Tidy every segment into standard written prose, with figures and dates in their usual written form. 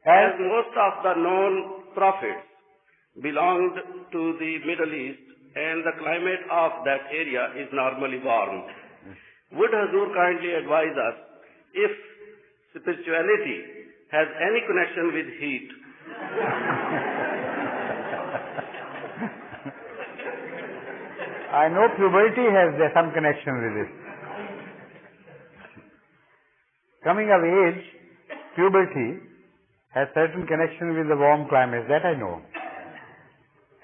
As most of the known prophets belonged to the Middle East and the climate of that area is normally warm, would Hazur kindly advise us if spirituality has any connection with heat? I know puberty has some connection with it. Coming of age, puberty has certain connection with the warm climate, that I know.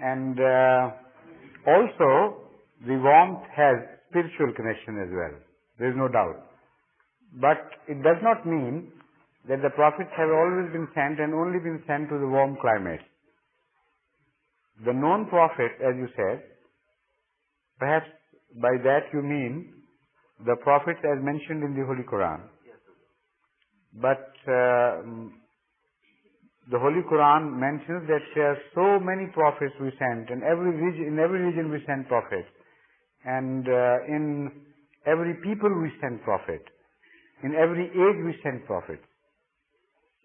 And also, the warmth has spiritual connection as well. There is no doubt. But it does not mean that the prophets have always been sent and only been sent to the warm climate. The known prophet, as you said, perhaps by that you mean the prophets as mentioned in the Holy Quran. But the Holy Quran mentions that there are so many prophets we sent, and in every region we sent prophets, and in every people we sent prophet, in every age we sent prophets.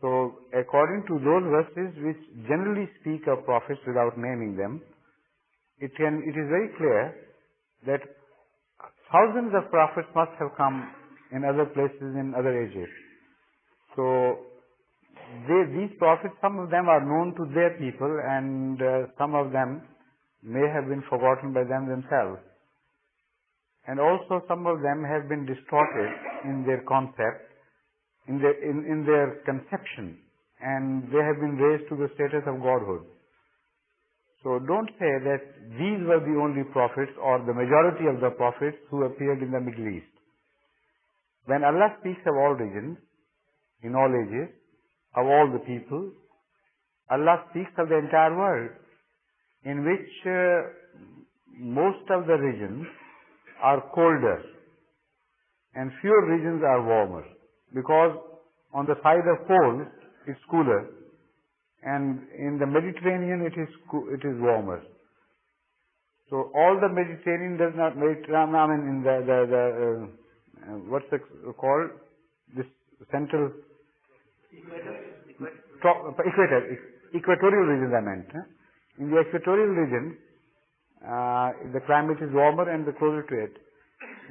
So according to those verses which generally speak of prophets without naming them, it is very clear that thousands of prophets must have come in other places, in other ages. So these prophets, some of them are known to their people, and some of them may have been forgotten by them themselves. And also some of them have been distorted in their concept, in their conception, and they have been raised to the status of godhood. So don't say that these were the only prophets or the majority of the prophets who appeared in the Middle East. When Allah speaks of all regions, in all ages, of all the people, Allah speaks of the entire world, in which most of the regions are colder and fewer regions are warmer, because on the side of poles it's cooler, and in the Mediterranean it is warmer. So all the Mediterranean does not, what's it called? This central equatorial regions I meant. In the equatorial region, the climate is warmer and the closer to it.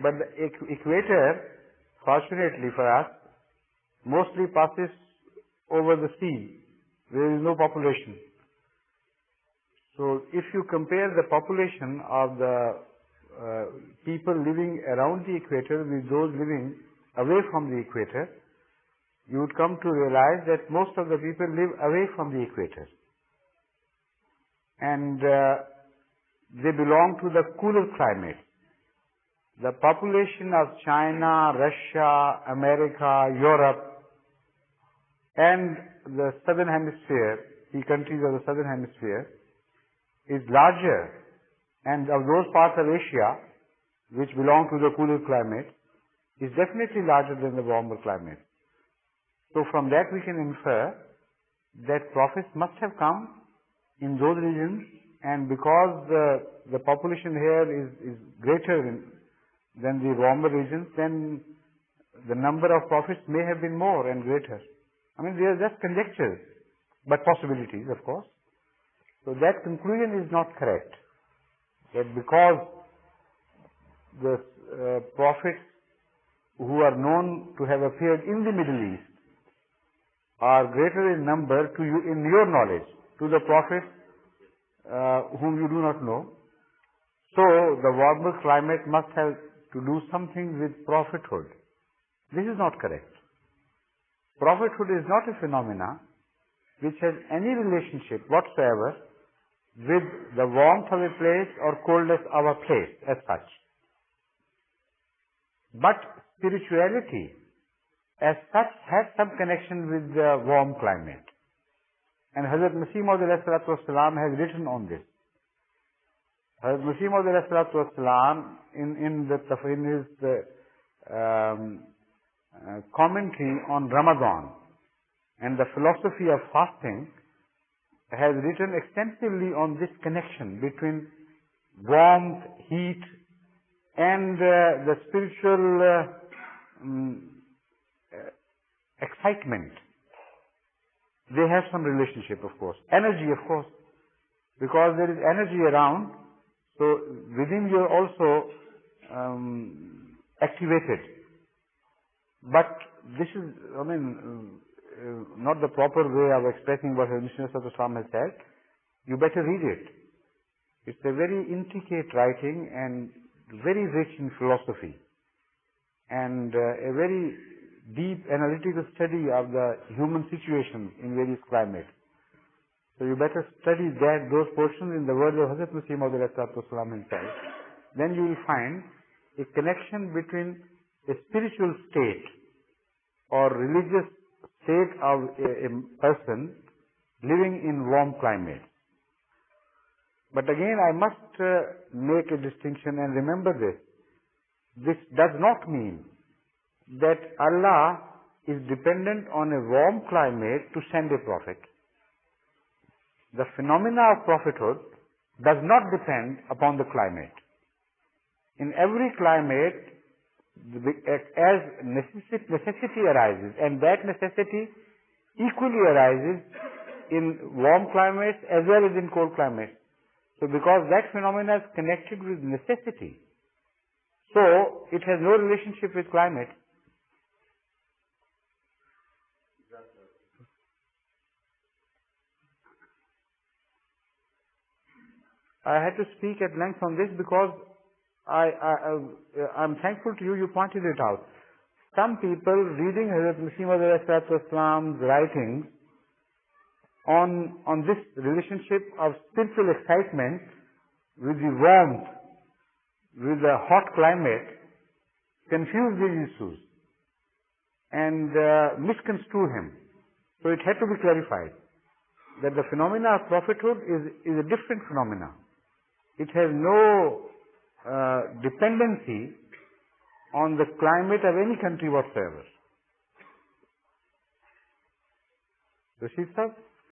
But the equator, fortunately for us, mostly passes over the sea. There is no population. So if you compare the population of the people living around the equator with those living away from the equator, you would come to realize that most of the people live away from the equator. And they belong to the cooler climate. The population of China, Russia, America, Europe, and the southern hemisphere, the countries of the southern hemisphere, is larger, and of those parts of Asia which belong to the cooler climate is definitely larger than the warmer climate. So from that we can infer that prophets must have come in those regions, and because the population here is greater than the warmer regions, then the number of prophets may have been more and greater. I mean, they are just conjectures, but possibilities, of course. So that conclusion is not correct. That because the prophets who are known to have appeared in the Middle East are greater in number to you, in your knowledge, to the prophets whom you do not know, so the warmer climate must have to do something with prophethood. This is not correct. Prophethood is not a phenomena which has any relationship whatsoever with the warmth of a place or coldness of a place as such. But spirituality as such has some connection with the warm climate. And Hazrat Mirza Tahir has written on this. Hazrat Mirza Tahir in his commentary on Ramadan and the philosophy of fasting has written extensively on this connection between warmth, heat, and the spiritual excitement they have some relationship, of course. Energy, of course, because there is energy around, so within you are also activated. But this is, not the proper way of expressing what Hazrat Mirza Tahir Ahmad has said. You better read it. It's a very intricate writing and very rich in philosophy and a very deep analytical study of the human situation in various climates. So you better study those portions in the words of Hazrat Mirza Tahir Ahmad himself. Then you will find a connection between a spiritual state or religious state of a person living in warm climates. But again, I must make a distinction and remember this. This does not mean that Allah is dependent on a warm climate to send a prophet. The phenomena of prophethood does not depend upon the climate. In every climate, as necessity arises, and that necessity equally arises in warm climates as well as in cold climates. So because that phenomena is connected with necessity, so it has no relationship with climate. I had to speak at length on this because I'm thankful to you, you pointed it out. Some people reading Hazrat Mirza Tahir Ahmad's writings on this relationship of spiritual excitement with the warmth, with the hot climate, confuse these issues and misconstrue him. So it had to be clarified that the phenomena of prophethood is a different phenomena. It has no dependency on the climate of any country whatsoever. Rashid Sahib?